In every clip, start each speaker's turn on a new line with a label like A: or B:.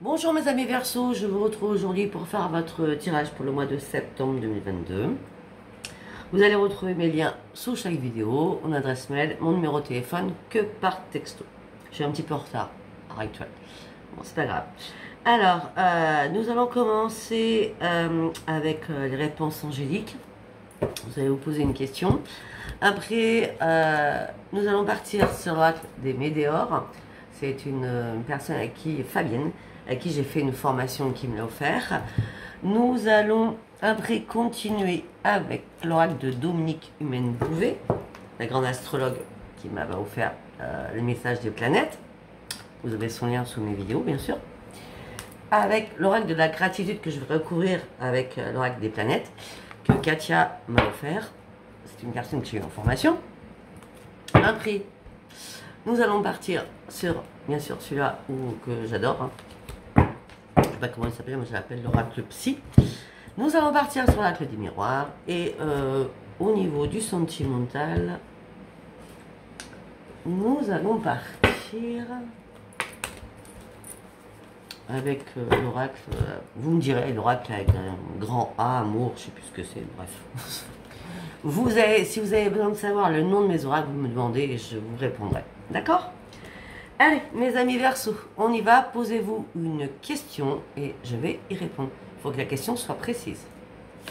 A: Bonjour mes amis Verseau, je vous retrouve aujourd'hui pour faire votre tirage pour le mois de septembre 2022. Vous allez retrouver mes liens sous chaque vidéo, mon adresse mail, mon numéro de téléphone que par texto. Je suis un petit peu en retard à l'heure actuelle. Bon, c'est pas grave. Alors, nous allons commencer avec les réponses angéliques. Vous allez vous poser une question. Après, nous allons partir sur l'oracle des Médéors. C'est une personne avec qui, Fabienne, à qui j'ai fait une formation qui me l'a offert. Nous allons après continuer avec l'oracle de Dominique Humaine Bouvet, la grande astrologue qui m'avait offert le message des planètes. Vous avez son lien sous mes vidéos, bien sûr. Avec l'oracle de la gratitude que je vais recouvrir avec l'oracle des planètes, que Katia m'a offert. C'est une personne que j'ai eu en formation. Après, nous allons partir sur, bien sûr, celui-là que j'adore. Hein. Je ne sais pas comment il s'appelle, moi je l'appelle l'oracle psy. Nous allons partir sur l'oracle des miroirs. Et au niveau du sentimental, nous allons partir avec l'oracle, vous me direz, l'oracle avec un grand A, amour, je ne sais plus ce que c'est, bref. Si vous avez besoin de savoir le nom de mes oracles, vous me demandez et je vous répondrai. D'accord? Allez, mes amis Verseau, on y va. Posez-vous une question et je vais y répondre. Il faut que la question soit précise.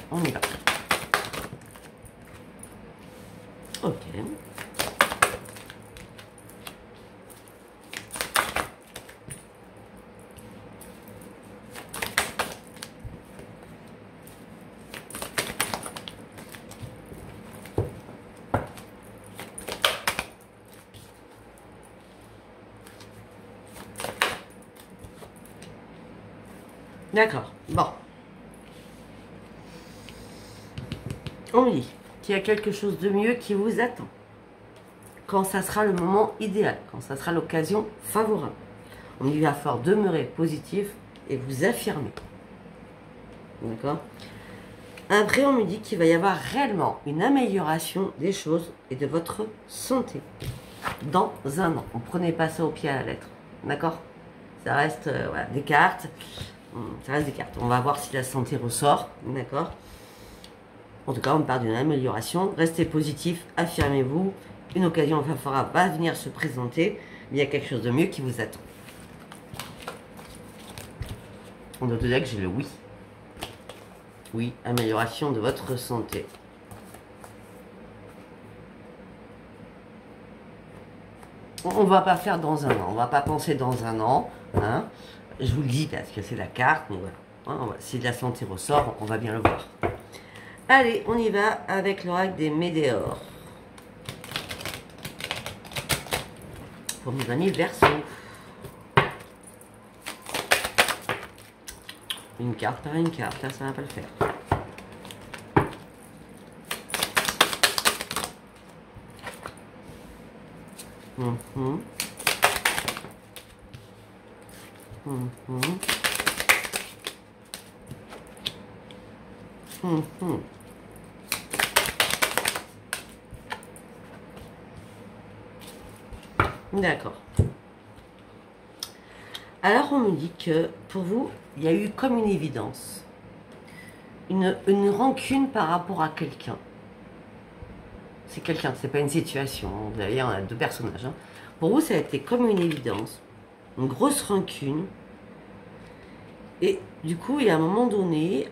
A: On y va. Ok. D'accord, bon. On me dit qu'il y a quelque chose de mieux qui vous attend. Quand ça sera le moment idéal, quand ça sera l'occasion favorable. On me dit qu'il va falloir demeurer positif et vous affirmer. D'accord? Après, on me dit qu'il va y avoir réellement une amélioration des choses et de votre santé dans un an. Ne prenez pas ça au pied à la lettre. D'accord? Ça reste voilà, des cartes. Ça reste des cartes. On va voir si la santé ressort. D'accord? En tout cas, on parle d'une amélioration. Restez positif, affirmez-vous. Une occasion favorable va venir se présenter. Mais il y a quelque chose de mieux qui vous attend. On doit dire que j'ai le oui. Oui, amélioration de votre santé. On ne va pas faire dans un an. On ne va pas penser dans un an. Hein. Je vous le dis parce que c'est la carte. Mais voilà. Hein, si la santé ressort, on va bien le voir. Allez, on y va avec l'oracle des Médéors. Pour mes amis Verseau. Une carte par une carte, là ça va pas le faire. D'accord. Alors on me dit que pour vous, il y a eu comme une évidence, une rancune par rapport à quelqu'un. C'est quelqu'un, c'est pas une situation. Vous voyez, on a deux personnages. Hein. Pour vous, ça a été comme une évidence, une grosse rancune. Et du coup, il y a un moment donné,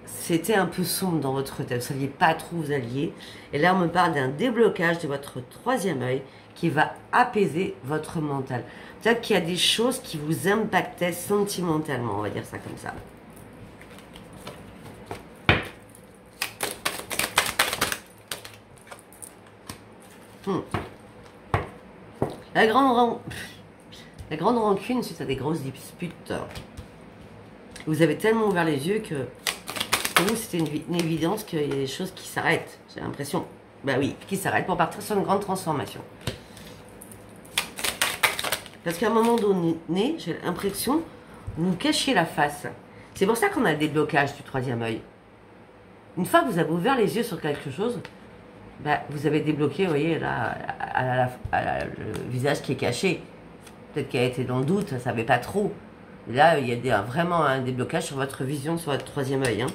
A: c'était un peu sombre dans votre tête. Vous ne saviez pas trop où vous alliez. Et là, on me parle d'un déblocage de votre troisième œil qui va apaiser votre mental. Peut-être qu'il y a des choses qui vous impactaient sentimentalement, on va dire ça comme ça. La grande rancune suite à des grosses disputes. Vous avez tellement ouvert les yeux que pour vous c'était une évidence qu'il y a des choses qui s'arrêtent. J'ai l'impression, bah oui, qui s'arrêtent pour partir sur une grande transformation. Parce qu'à un moment donné, j'ai l'impression vous cachez la face. C'est pour ça qu'on a des blocages du troisième œil. Une fois que vous avez ouvert les yeux sur quelque chose, bah, vous avez débloqué, vous voyez, là, le visage qui est caché. Peut-être qu'elle était dans le doute, elle ne savait pas trop. Là, il y a vraiment un déblocage sur votre vision, sur votre troisième œil. Hein.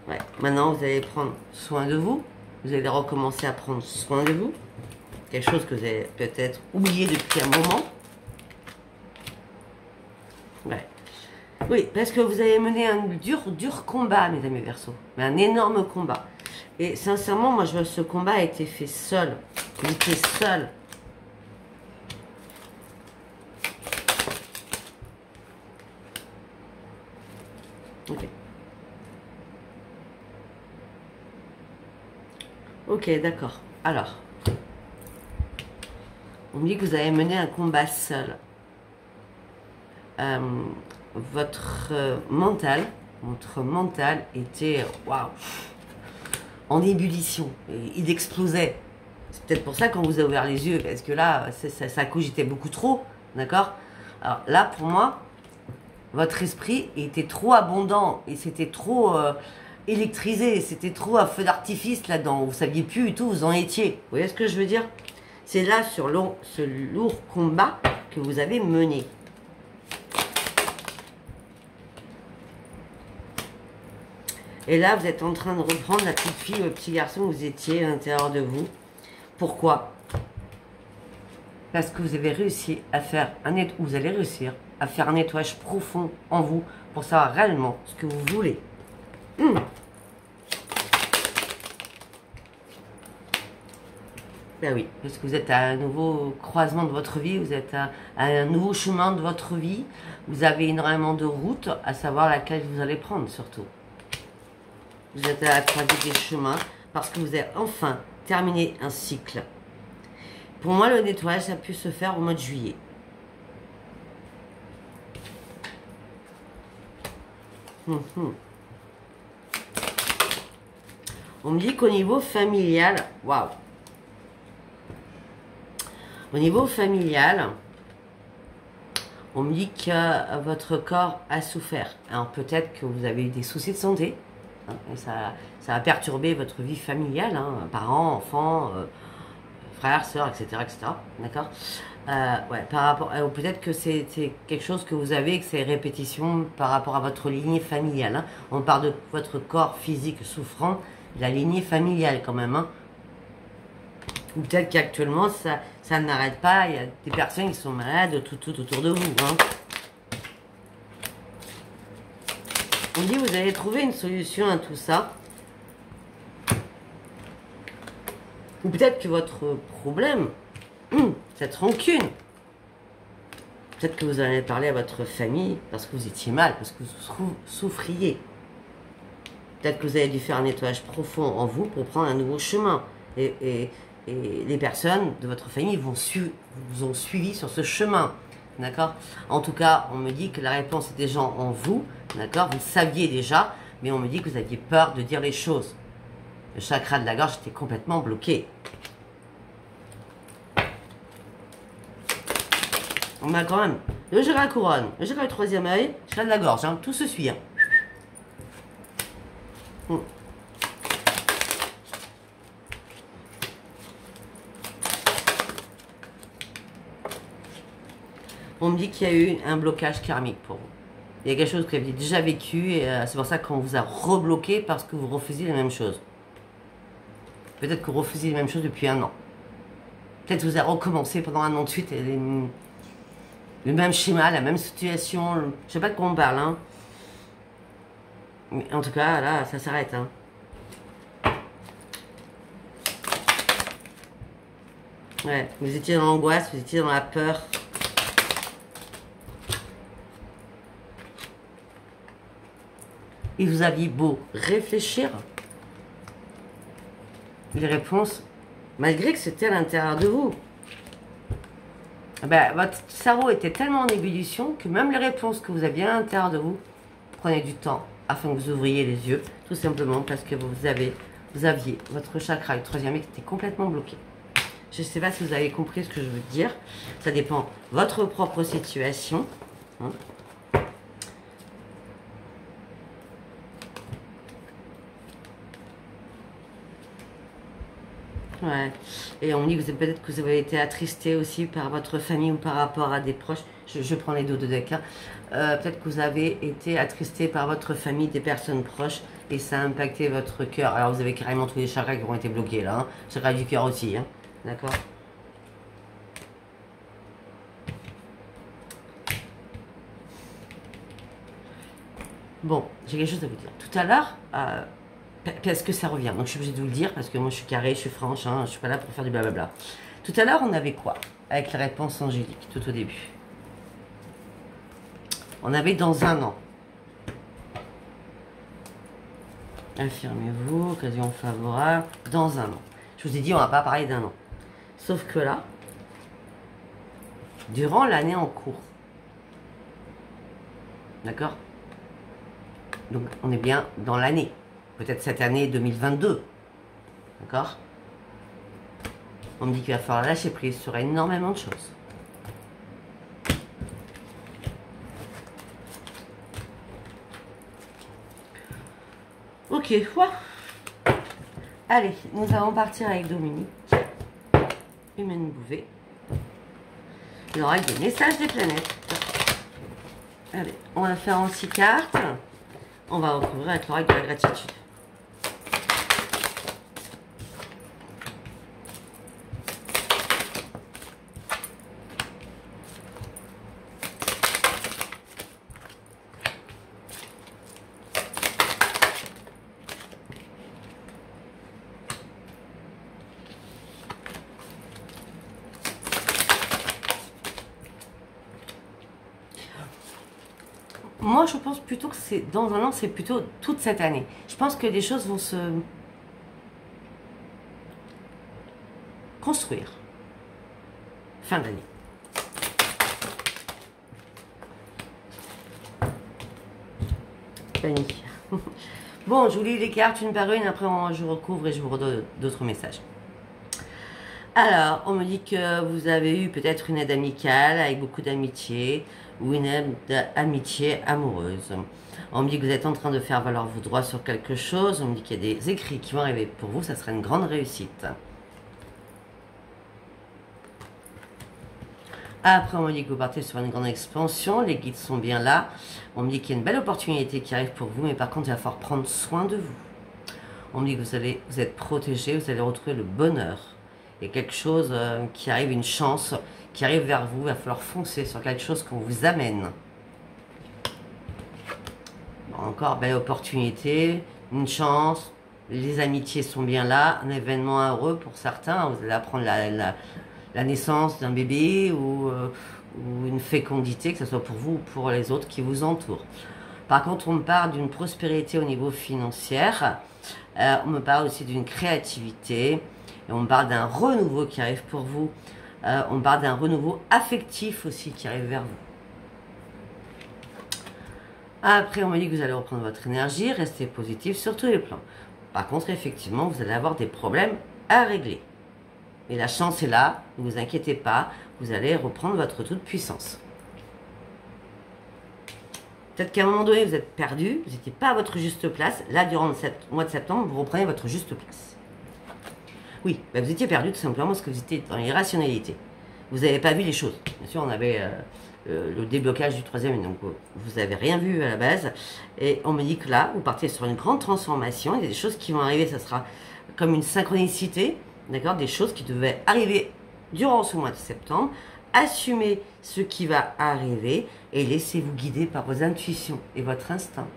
A: Ouais. Maintenant, vous allez prendre soin de vous. Vous allez recommencer à prendre soin de vous. Quelque chose que vous avez peut-être oublié depuis un moment. Ouais. Oui, parce que vous avez mené un dur combat, mes amis Verseaux. Mais un énorme combat. Et sincèrement, moi, je vois que ce combat a été fait seul. Il était seul. Ok. Ok, d'accord. Alors, on me dit que vous avez mené un combat seul. Votre mental était waouh, en ébullition. Il explosait. C'est peut-être pour ça qu'on vous a ouvert les yeux, parce que là, ça cogitait beaucoup trop. D'accord? Alors là, pour moi, votre esprit était trop abondant et c'était trop électrisé, c'était trop à feu d'artifice là-dedans. Vous saviez plus du tout où vous en étiez. Vous voyez ce que je veux dire? C'est là, sur ce lourd combat que vous avez mené. Et là, vous êtes en train de reprendre la petite fille, le petit garçon que vous étiez à l'intérieur de vous. Pourquoi? Parce que vous avez réussi à faire vous allez réussir à faire un nettoyage profond en vous pour savoir réellement ce que vous voulez. Ben oui, parce que vous êtes à un nouveau croisement de votre vie, vous êtes à un nouveau chemin de votre vie, vous avez énormément de routes, à savoir laquelle vous allez prendre surtout. Vous êtes à la croisée des chemins parce que vous avez enfin terminé un cycle. Pour moi, le nettoyage, ça a pu se faire au mois de juillet. On me dit qu'au niveau familial, waouh. Au niveau familial, on me dit que votre corps a souffert. Alors peut-être que vous avez eu des soucis de santé. Hein, et ça a perturbé votre vie familiale, hein, parents, enfants, frères, sœurs, etc. etc. D'accord? Ouais, par rapport, peut-être que c'est quelque chose que vous avez, que c'est répétition par rapport à votre lignée familiale. Hein. On parle de votre corps physique souffrant, la lignée familiale quand même. Hein. Ou peut-être qu'actuellement, ça n'arrête pas. Il y a des personnes qui sont malades tout autour de vous. Hein. On dit que vous allez trouver une solution à tout ça. Ou peut-être que votre problème, cette rancune, peut-être que vous allez parler à votre famille parce que vous étiez mal, parce que vous souffriez. Peut-être que vous avez dû faire un nettoyage profond en vous pour prendre un nouveau chemin. Et les personnes de votre famille vous ont suivi sur ce chemin. D'accord? En tout cas, on me dit que la réponse est déjà en vous. D'accord? Vous le saviez déjà, mais on me dit que vous aviez peur de dire les choses. Le chakra de la gorge était complètement bloqué. On a quand même le chakra couronne, le chakra du troisième œil, le chakra de la gorge. Hein, tout se suit. Hein. On me dit qu'il y a eu un blocage karmique pour vous. Il y a quelque chose que vous avez déjà vécu et c'est pour ça qu'on vous a rebloqué parce que vous refusiez les mêmes choses. Peut-être que vous refusiez les mêmes choses depuis un an. Peut-être que vous avez recommencé pendant un an de suite le même schéma, la même situation. Je ne sais pas de quoi on parle. Hein. Mais en tout cas, là, ça s'arrête. Hein. Ouais, vous étiez dans l'angoisse, vous étiez dans la peur. Et vous aviez beau réfléchir, les réponses, malgré que c'était à l'intérieur de vous, ben, votre cerveau était tellement en ébullition que même les réponses que vous aviez à l'intérieur de vous prenaient du temps afin que vous ouvriez les yeux, tout simplement parce que vous aviez votre chakra, le troisième œil, qui était complètement bloqué. Je ne sais pas si vous avez compris ce que je veux dire. Ça dépend de votre propre situation. Hein. Ouais. Et on dit que peut-être que vous avez été attristé aussi par votre famille ou par rapport à des proches. je prends les deux de deck. Hein. Peut-être que vous avez été attristé par votre famille, des personnes proches, et ça a impacté votre cœur. Alors vous avez carrément tous les chakras qui ont été bloqués là. Hein. Chakra du cœur aussi. Hein. D'accord. Bon, j'ai quelque chose à vous dire. Tout à l'heure, parce que ça revient, donc je suis obligée de vous le dire, parce que moi je suis carrée, je suis franche, hein, je suis pas là pour faire du blablabla. Tout à l'heure, on avait quoi avec la réponse angélique, tout au début? On avait dans un an. Affirmez-vous, occasion favorable, dans un an. Je vous ai dit, on va pas parler d'un an. Sauf que là, durant l'année en cours, d'accord? Donc, on est bien dans l'année. Peut-être cette année 2022. D'accord? On me dit qu'il va falloir lâcher prise sur énormément de choses. Ok, ouais. Allez, nous allons partir avec Dominique. Humaine Bouvet. L'oracle des messages des planètes. Allez, on va faire en 6 cartes. On va recouvrir avec l'oracle de la gratitude. Moi, je pense plutôt que c'est dans un an, c'est plutôt toute cette année. Je pense que les choses vont se construire. Fin d'année. Planifier. Bon, je vous lis les cartes une par une, après je recouvre et je vous redonne d'autres messages. Alors, on me dit que vous avez eu peut-être une aide amicale avec beaucoup d'amitié ou une aide d'amitié amoureuse. On me dit que vous êtes en train de faire valoir vos droits sur quelque chose. On me dit qu'il y a des écrits qui vont arriver pour vous. Ça sera une grande réussite. Après, on me dit que vous partez sur une grande expansion. Les guides sont bien là. On me dit qu'il y a une belle opportunité qui arrive pour vous. Mais par contre, il va falloir prendre soin de vous. On me dit que vous êtes protégé. Vous allez retrouver le bonheur. Il y a quelque chose qui arrive, une chance qui arrive vers vous. Il va falloir foncer sur quelque chose qu'on vous amène. Encore belle opportunité, une chance, les amitiés sont bien là, un événement heureux pour certains. Vous allez apprendre la naissance d'un bébé ou une fécondité, que ce soit pour vous ou pour les autres qui vous entourent. Par contre, on me parle d'une prospérité au niveau financier. On me parle aussi d'une créativité. Et on me parle d'un renouveau qui arrive pour vous. On me parle d'un renouveau affectif aussi qui arrive vers vous. Après, on me dit que vous allez reprendre votre énergie, rester positif sur tous les plans. Par contre, effectivement, vous allez avoir des problèmes à régler. Mais la chance est là, ne vous inquiétez pas, vous allez reprendre votre toute puissance. Peut-être qu'à un moment donné, vous êtes perdu, vous n'étiez pas à votre juste place. Là, durant le mois de septembre, vous reprenez votre juste place. Oui, ben vous étiez perdu tout simplement parce que vous étiez dans l'irrationalité. Vous n'avez pas vu les choses. Bien sûr, on avait le déblocage du troisième, donc vous n'avez rien vu à la base. Et on me dit que là, vous partez sur une grande transformation. Il y a des choses qui vont arriver, ça sera comme une synchronicité, d'accord, des choses qui devaient arriver durant ce mois de septembre. Assumez ce qui va arriver et laissez-vous guider par vos intuitions et votre instinct.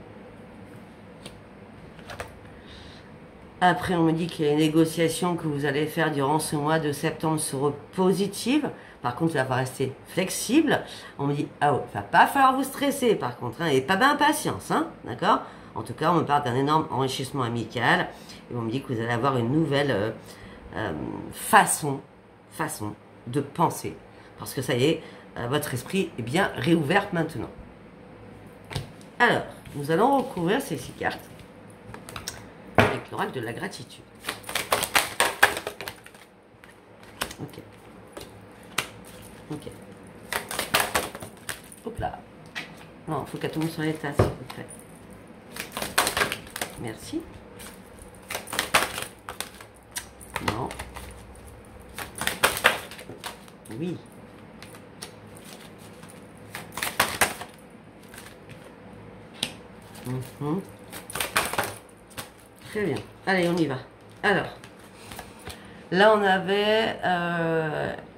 A: Après, on me dit que les négociations que vous allez faire durant ce mois de septembre seront positives. Par contre, il va rester flexible. On me dit, ah oh, il va pas falloir vous stresser par contre, hein, et pas d'impatience, hein, d'accord? En tout cas, on me parle d'un énorme enrichissement amical. Et on me dit que vous allez avoir une nouvelle façon de penser. Parce que ça y est, votre esprit est bien réouvert maintenant. Alors, nous allons recouvrir ces 6 cartes avec l'oracle de la gratitude. Ok. Ok. Hop là. Non, il faut qu'elle tombe sur les tasses, s'il vous plaît. Merci. Non. Oui. Mhm. Très bien. Allez, on y va. Alors, là, on avait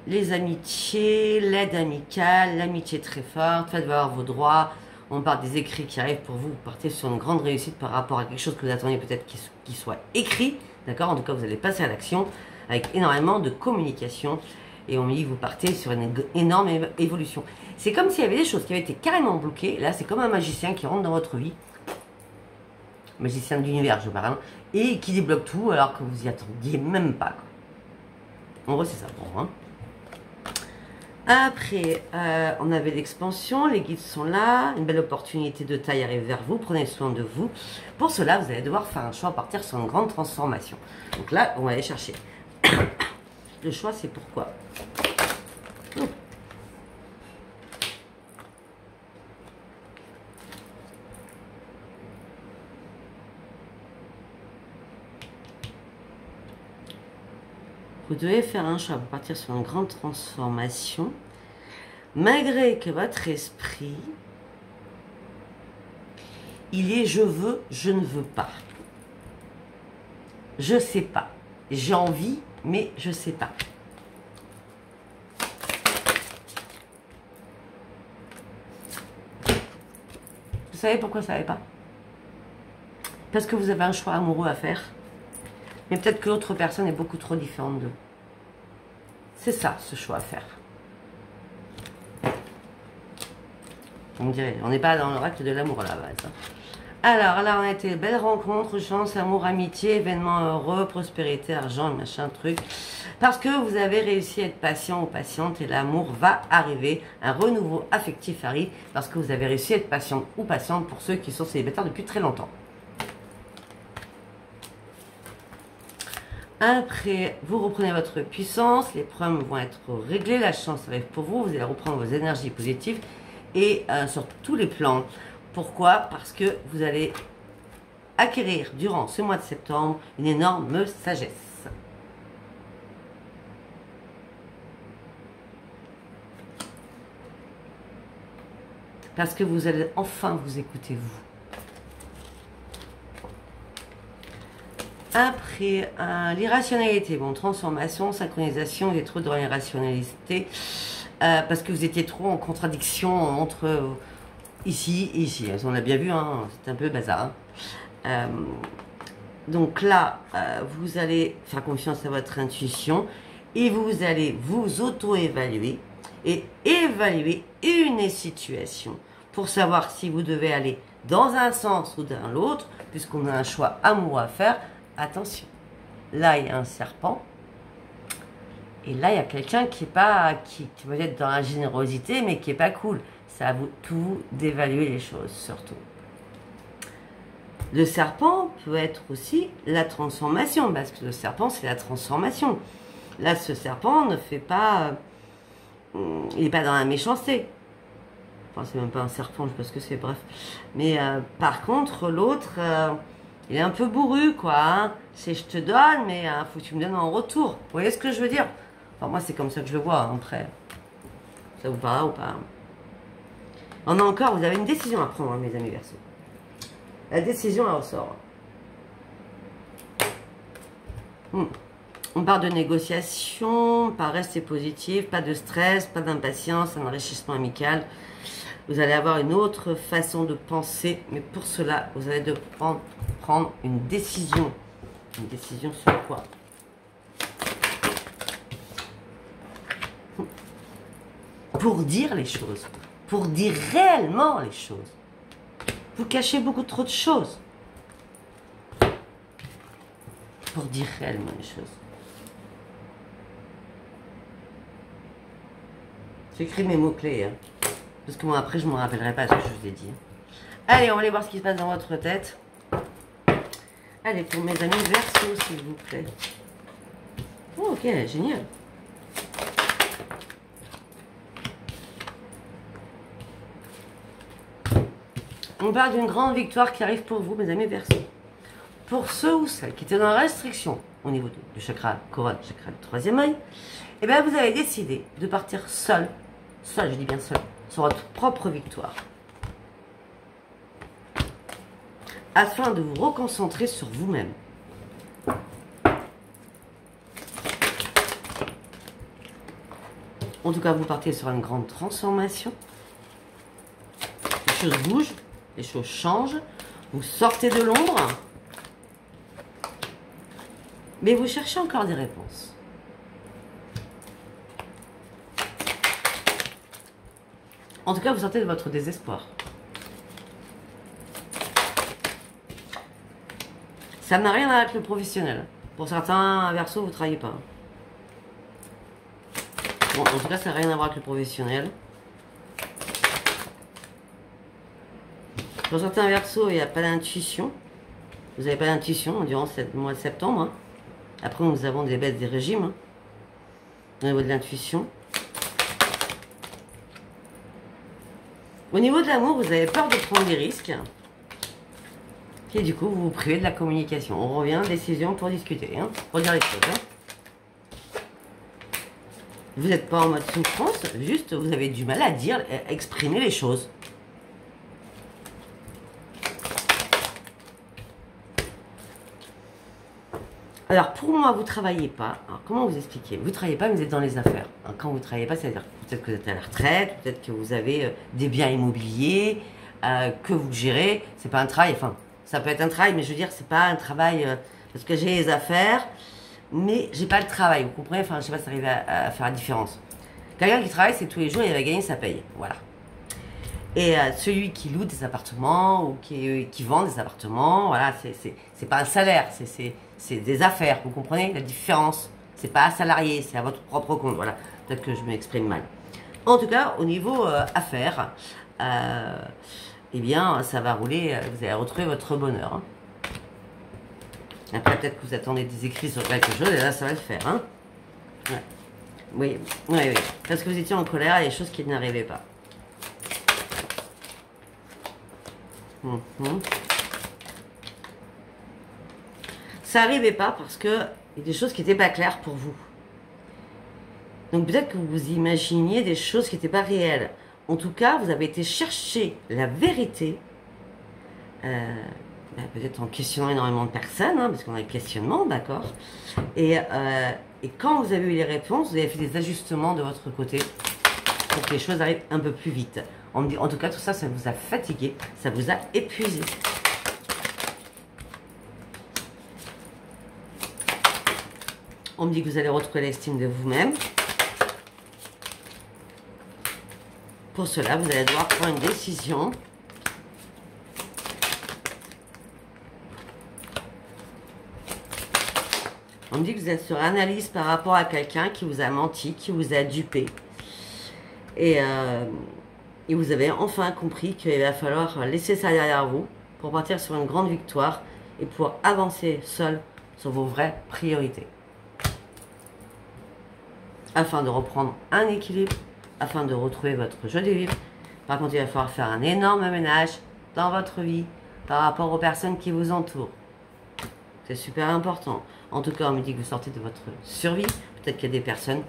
A: les amitiés, l'aide amicale, l'amitié très forte, faites valoir vos droits. On parle des écrits qui arrivent pour vous. Vous partez sur une grande réussite par rapport à quelque chose que vous attendiez peut-être qu'il soit écrit. D'accord? En tout cas, vous allez passer à l'action avec énormément de communication. Et on me dit que vous partez sur une énorme évolution. C'est comme s'il y avait des choses qui avaient été carrément bloquées. Là, c'est comme un magicien qui rentre dans votre vie. Magicien de l'univers, je parle. Et qui débloque tout alors que vous y attendiez même pas. Quoi. En gros, c'est ça pour moi. Après, on avait l'expansion. Les guides sont là. Une belle opportunité de taille arrive vers vous. Prenez soin de vous. Pour cela, vous allez devoir faire un choix, partir sur une grande transformation. Donc là, on va aller chercher. Le choix, c'est pourquoi. Vous devez faire un choix pour partir sur une grande transformation, malgré que votre esprit, il est je veux, je ne veux pas. Je sais pas. J'ai envie, mais je sais pas. Vous savez pourquoi ça ne va pas? Parce que vous avez un choix amoureux à faire. Mais peut-être que l'autre personne est beaucoup trop différente d'eux. C'est ça, ce choix à faire. Vous me direz, on n'est pas dans l'oracle de l'amour à la base. Hein. Alors, là, on a été belle rencontre, chance, amour, amitié, événements heureux, prospérité, argent, machin, truc. Parce que vous avez réussi à être patient ou patiente et l'amour va arriver. Un renouveau affectif arrive parce que vous avez réussi à être patient ou patiente pour ceux qui sont célibataires depuis très longtemps. Après, vous reprenez votre puissance, les problèmes vont être réglés, la chance arrive pour vous, vous allez reprendre vos énergies positives et sur tous les plans. Pourquoi? Parce que vous allez acquérir durant ce mois de septembre une énorme sagesse. Parce que vous allez enfin vous écouter vous. Après, l'irrationalité, bon, transformation, synchronisation, vous êtes trop dans l'irrationalité parce que vous étiez trop en contradiction entre ici et ici. On l'a bien vu, hein, c'est un peu bazar. Hein. Donc là, vous allez faire confiance à votre intuition et vous allez vous auto-évaluer et évaluer une situation pour savoir si vous devez aller dans un sens ou dans l'autre, puisqu'on a un choix amoureux à faire. Attention, là il y a un serpent et là il y a quelqu'un qui est pas, qui peut être dans la générosité mais qui est pas cool. C'est à vous tout d'évaluer les choses surtout. Le serpent peut être aussi la transformation parce que le serpent c'est la transformation. Là ce serpent ne fait pas, il n'est pas dans la méchanceté. Enfin c'est même pas un serpent, je sais pas ce que c'est, bref. Mais par contre l'autre il est un peu bourru, quoi. Hein. C'est je te donne, mais faut que tu me donnes en retour. Vous voyez ce que je veux dire? Enfin, moi, c'est comme ça que je le vois, hein, après. Ça vous parle ou pas? On a encore, vous avez une décision à prendre, hein, mes amis Verseaux. La décision, elle ressort. On parle de négociation, pas rester positif, pas de stress, pas d'impatience, un enrichissement amical. Vous allez avoir une autre façon de penser, mais pour cela, vous allez devoir prendre une décision. Une décision sur quoi? Pour dire les choses, pour dire réellement les choses. Vous cachez beaucoup trop de choses. Pour dire réellement les choses. J'écris mes mots-clés, hein. Parce que moi, après, je ne me rappellerai pas ce que je vous ai dit. Allez, on va aller voir ce qui se passe dans votre tête. Allez, pour mes amis Verseaux, s'il vous plaît. Oh, ok, génial. On parle d'une grande victoire qui arrive pour vous, mes amis Verseaux. Pour ceux ou celles qui étaient dans la restriction au niveau du chakra couronne, chakra du troisième œil, eh bien, vous avez décidé de partir seul, je dis bien seul, sur votre propre victoire. afin de vous reconcentrer sur vous-même. En tout cas, vous partez sur une grande transformation. Les choses bougent, les choses changent. Vous sortez de l'ombre. Mais vous cherchez encore des réponses. En tout cas, vous sortez de votre désespoir. Ça n'a rien à voir avec le professionnel. Pour certains Verseaux, vous ne travaillez pas. Bon, en tout cas, ça n'a rien à voir avec le professionnel. Pour certains Verseaux, il n'y a pas d'intuition. Vous n'avez pas d'intuition durant ce mois de septembre. Hein. Après, nous avons des baisses des régimes. Hein, au niveau de l'intuition. Au niveau de l'amour, vous avez peur de prendre des risques. Et du coup, vous vous privez de la communication. On revient, décision pour discuter. Hein, pour dire les choses. Hein. Vous n'êtes pas en mode souffrance, juste vous avez du mal à dire, à exprimer les choses. Alors pour moi, vous ne travaillez pas. Alors comment vous expliquer? Vous ne travaillez pas, mais vous êtes dans les affaires. Alors, quand vous ne travaillez pas, c'est-à-dire peut-être que vous êtes à la retraite, peut-être que vous avez des biens immobiliers que vous gérez. C'est pas un travail, enfin, ça peut être un travail, mais je veux dire, c'est pas un travail parce que j'ai les affaires. Mais j'ai pas le travail, vous comprenez? Enfin, je sais pas si ça arrive à faire la différence. Quelqu'un qui travaille, c'est tous les jours, il va gagner sa paye. Voilà. Et celui qui loue des appartements ou qui vend des appartements, voilà, c'est pas un salaire, c'est des affaires, vous comprenez la différence? C'est pas un salarié, c'est à votre propre compte. Voilà. Peut-être que je m'exprime mal. En tout cas, au niveau affaires, eh bien, ça va rouler, vous allez retrouver votre bonheur. Hein. Après, peut-être que vous attendez des écrits sur quelque chose, et là, ça va le faire. Hein, ouais. Oui, oui, oui. Parce que vous étiez en colère, il y a des choses qui n'arrivaient pas. Ça n'arrivait pas parce que il y a des choses qui n'étaient pas claires pour vous. Donc peut-être que vous imaginiez des choses qui n'étaient pas réelles. En tout cas, vous avez été chercher la vérité. Peut-être en questionnant énormément de personnes, hein, parce qu'on a le questionnement, d'accord. Et quand vous avez eu les réponses, vous avez fait des ajustements de votre côté pour que les choses arrivent un peu plus vite. En tout cas, tout ça, ça vous a fatigué, ça vous a épuisé. On me dit que vous allez retrouver l'estime de vous-même. Pour cela, vous allez devoir prendre une décision. On me dit que vous êtes sur analyse par rapport à quelqu'un qui vous a menti, qui vous a dupé. Et vous avez enfin compris qu'il va falloir laisser ça derrière vous pour partir sur une grande victoire et pour avancer seul sur vos vraies priorités. Afin de reprendre un équilibre, afin de retrouver votre joie de vivre. Par contre, il va falloir faire un énorme ménage dans votre vie par rapport aux personnes qui vous entourent. C'est super important. En tout cas, on me dit que vous sortez de votre survie. Peut-être qu'il y a des personnes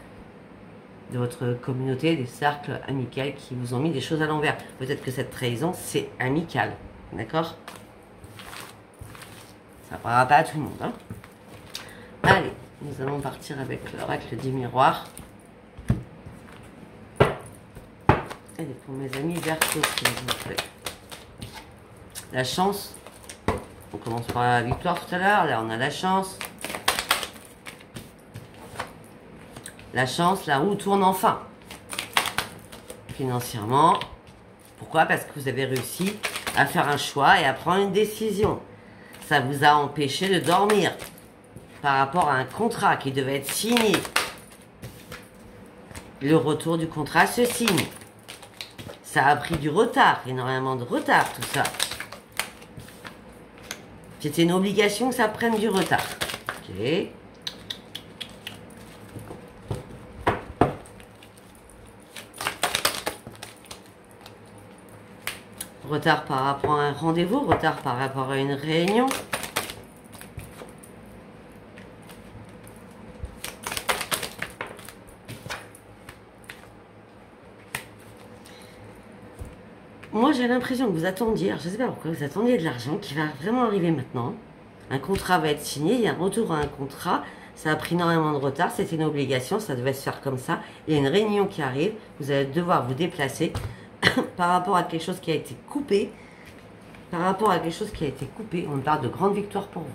A: de votre communauté, des cercles amicaux qui vous ont mis des choses à l'envers. Peut-être que cette trahison, c'est amical. D'accord? Ça ne parlera pas à tout le monde. Hein. Allez, nous allons partir avec l'oracle du miroir. Allez, pour mes amis Verseaux, s'il vous plaît. La chance. On commence par la victoire tout à l'heure. Là, on a la chance. La chance, la roue tourne enfin. Financièrement. Pourquoi? Parce que vous avez réussi à faire un choix et à prendre une décision. Ça vous a empêché de dormir par rapport à un contrat qui devait être signé. Le retour du contrat se signe. Ça a pris du retard, énormément de retard tout ça. C'était une obligation que ça prenne du retard. Ok. Retard par rapport à un rendez-vous, retard par rapport à une réunion. Moi, j'ai l'impression que vous attendiez, alors je ne sais pas pourquoi, vous attendiez de l'argent qui va vraiment arriver maintenant. Un contrat va être signé, il y a un retour à un contrat. Ça a pris énormément de retard, c'était une obligation, ça devait se faire comme ça. Il y a une réunion qui arrive, vous allez devoir vous déplacer par rapport à quelque chose qui a été coupé. Par rapport à quelque chose qui a été coupé, on parle de grande victoire pour vous.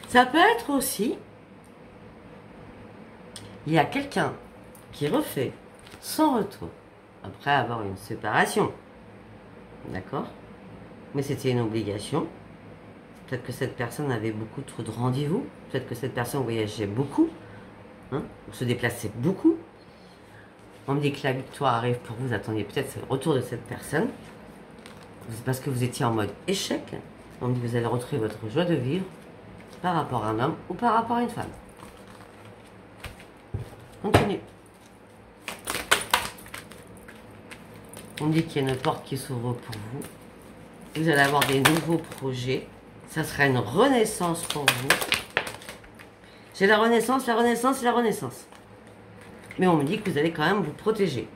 A: Ça peut être aussi, il y a quelqu'un qui refait son retour après avoir une séparation. D'accord? Mais c'était une obligation. Peut-être que cette personne avait beaucoup trop de rendez-vous. Peut-être que cette personne voyageait beaucoup. Hein, ou se déplaçait beaucoup. On me dit que la victoire arrive pour vous. Attendiez peut-être le retour de cette personne. C'est parce que vous étiez en mode échec. On me dit que vous allez retrouver votre joie de vivre par rapport à un homme ou par rapport à une femme. Continue. On me dit qu'il y a une porte qui s'ouvre pour vous. Vous allez avoir des nouveaux projets. Ça sera une renaissance pour vous. J'ai la renaissance, la renaissance et la renaissance. Mais on me dit que vous allez quand même vous protéger.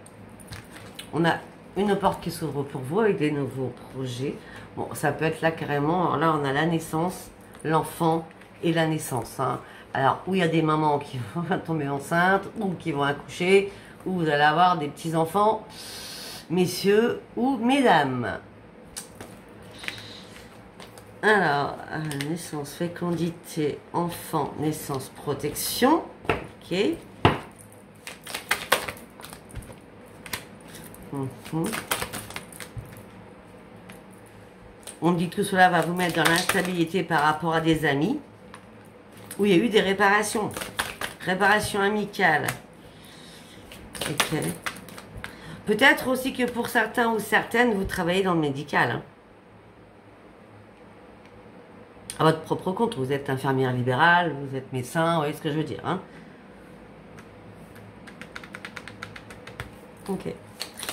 A: On a une porte qui s'ouvre pour vous avec des nouveaux projets. Bon, ça peut être là carrément. Alors là, on a la naissance, l'enfant et la naissance. Hein. Alors, où il y a des mamans qui vont tomber enceintes, ou qui vont accoucher, ou vous allez avoir des petits-enfants, messieurs ou mesdames. Alors, naissance, fécondité, enfant, naissance, protection. Ok. On dit que tout cela va vous mettre dans l'instabilité par rapport à des amis où il y a eu des réparations. Réparation amicale. Ok. Peut-être aussi que pour certains ou certaines, vous travaillez dans le médical. Hein. À votre propre compte, vous êtes infirmière libérale, vous êtes médecin, vous voyez ce que je veux dire. Hein. Ok.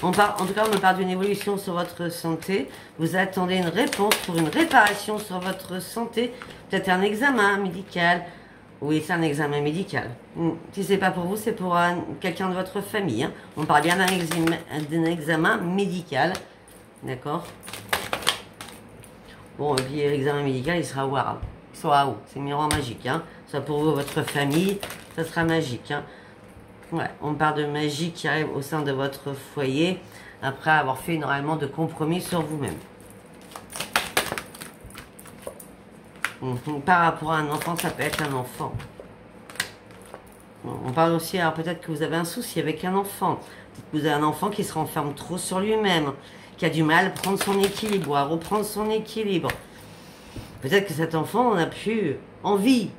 A: En tout cas, on me parle d'une évolution sur votre santé. Vous attendez une réponse pour une réparation sur votre santé. Peut-être un examen médical. Oui, c'est un examen médical. Si c'est pas pour vous, c'est pour quelqu'un de votre famille. Hein. On parle bien d'un examen médical. D'accord? Bon, et puis l'examen médical, il sera waouh. Il sera où? C'est miroir magique. Hein. Ça pour vous, votre famille, ça sera magique. Hein. Ouais, on parle de magie qui arrive au sein de votre foyer après avoir fait énormément de compromis sur vous-même. Par rapport à un enfant, ça peut être un enfant. On parle aussi, alors peut-être que vous avez un souci avec un enfant. Vous avez un enfant qui se renferme trop sur lui-même, qui a du mal à prendre son équilibre, à reprendre son équilibre. Peut-être que cet enfant n'a plus envie.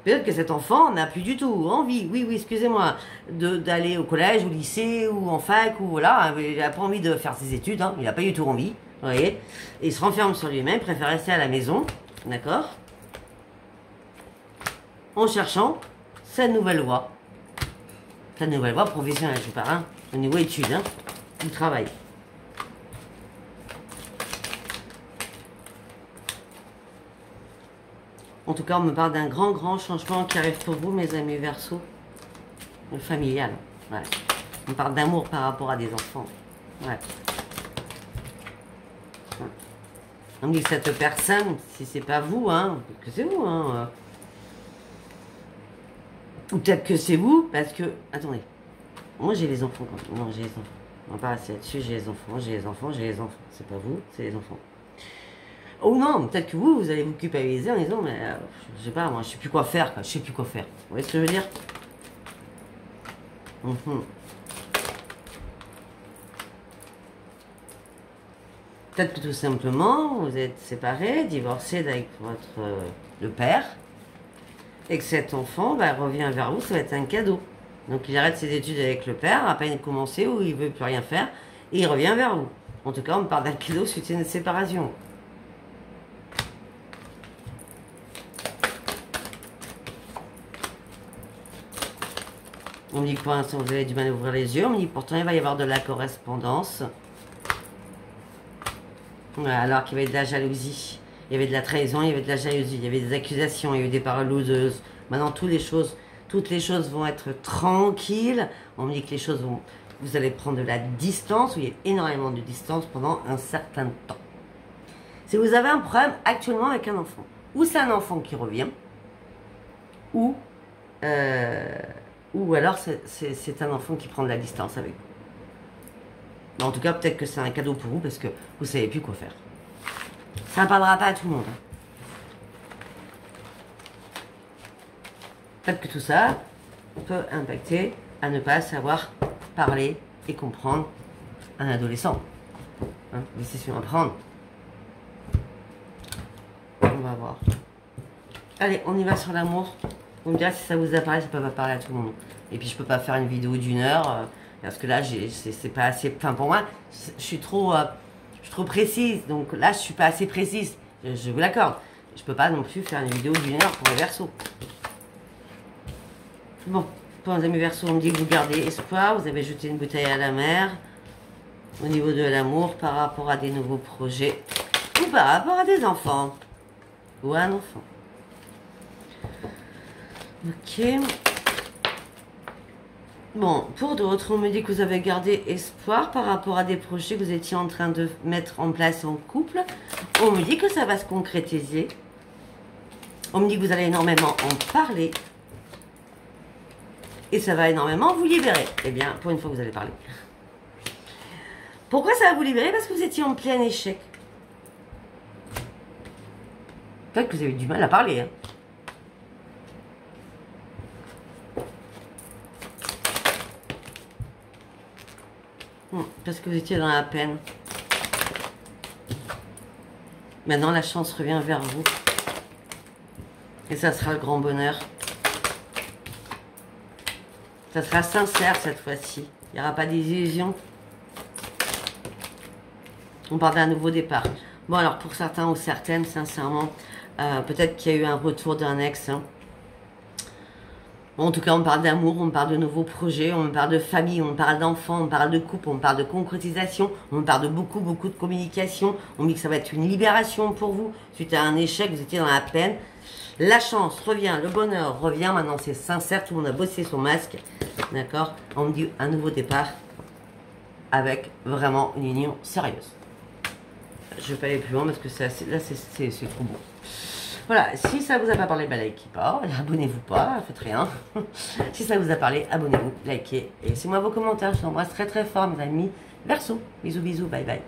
A: Peut-être que cet enfant n'a plus du tout envie, oui, excusez-moi, d'aller au collège, au lycée, ou en fac, ou voilà, il n'a pas envie de faire ses études, hein, il n'a pas du tout envie, vous voyez. Et il se renferme sur lui-même, préfère rester à la maison, d'accord, en cherchant sa nouvelle voie. Sa nouvelle voie professionnelle, je parle, hein, au niveau études, hein, du travail. En tout cas, on me parle d'un grand changement qui arrive pour vous, mes amis Verseau. Le familial. Ouais. On parle d'amour par rapport à des enfants. Ouais. On me dit que cette personne, si c'est pas vous, hein, que c'est vous, hein. Ou peut-être que c'est vous, parce que... Attendez. Moi, j'ai les enfants. Non, j'ai les enfants. On va pas rester là-dessus. J'ai les enfants, j'ai les enfants, j'ai les enfants. C'est pas vous, c'est les enfants. Oh non, peut-être que vous allez vous culpabiliser en disant, mais je sais pas, moi je sais plus quoi faire, quoi. Je sais plus quoi faire. Vous voyez ce que je veux dire? Peut-être que tout simplement, vous êtes séparés, divorcés avec votre le père, et que cet enfant revient vers vous, ça va être un cadeau. Donc il arrête ses études avec le père, à peine commencé, ou il veut plus rien faire, et il revient vers vous. En tout cas, on me parle d'un cadeau suite à une séparation. On me dit que pour l'instant vous avez du mal à ouvrir les yeux. On me dit pourtant il va y avoir de la correspondance. Voilà, alors qu'il y avait de la jalousie. Il y avait de la trahison, il y avait de la jalousie. Il y avait des accusations, il y avait des paroles oseuses. Maintenant toutes les choses vont être tranquilles. On me dit que les choses vont... Vous allez prendre de la distance. Il y a énormément de distance pendant un certain temps. Si vous avez un problème actuellement avec un enfant, ou c'est un enfant qui revient, ou alors c'est un enfant qui prend de la distance avec vous. Mais en tout cas, peut-être que c'est un cadeau pour vous parce que vous ne savez plus quoi faire. Ça ne parlera pas à tout le monde. Peut-être que tout ça peut impacter à ne pas savoir parler et comprendre un adolescent. Hein, décision à prendre. On va voir. Allez, on y va sur l'amour. Vous me direz si ça vous apparaît, ça peut pas parler à tout le monde. Et puis je peux pas faire une vidéo d'1 heure parce que là, c'est pas assez. Enfin, pour moi, je suis trop précise. Donc là, je suis pas assez précise. Je vous l'accorde. Je peux pas non plus faire une vidéo d'1 heure pour les Verseaux. Bon, pour les amis Verseaux, on me dit que vous gardez espoir. Vous avez jeté une bouteille à la mer. Au niveau de l'amour, par rapport à des nouveaux projets ou par rapport à des enfants ou à un enfant. Ok. Bon, pour d'autres, on me dit que vous avez gardé espoir par rapport à des projets que vous étiez en train de mettre en place en couple. On me dit que ça va se concrétiser. On me dit que vous allez énormément en parler. Et ça va énormément vous libérer. Eh bien, pour une fois, vous allez parler. Pourquoi ça va vous libérer? Parce que vous étiez en plein échec. Peut-être que vous avez eu du mal à parler. Hein. Parce que vous étiez dans la peine. Maintenant, la chance revient vers vous. Et ça sera le grand bonheur. Ça sera sincère cette fois-ci. Il n'y aura pas d'illusion. On parle d'un nouveau départ. Bon, alors pour certains ou certaines, sincèrement, peut-être qu'il y a eu un retour d'un ex. Hein. En tout cas, on parle d'amour, on parle de nouveaux projets, on parle de famille, on parle d'enfants, on parle de couple, on parle de concrétisation, on parle de beaucoup de communication. On dit que ça va être une libération pour vous. Suite à un échec, vous étiez dans la peine. La chance revient, le bonheur revient. Maintenant, c'est sincère, tout le monde a bossé son masque. D'accord? On me dit un nouveau départ avec vraiment une union sérieuse. Je ne vais pas aller plus loin parce que là, c'est trop bon. Voilà, si ça vous a pas parlé, bah, likez pas, abonnez-vous pas, faites rien. Si ça vous a parlé, abonnez-vous, likez et laissez-moi vos commentaires. Je vous embrasse très fort, mes amis Verseaux. Bisous, bisous, bye bye.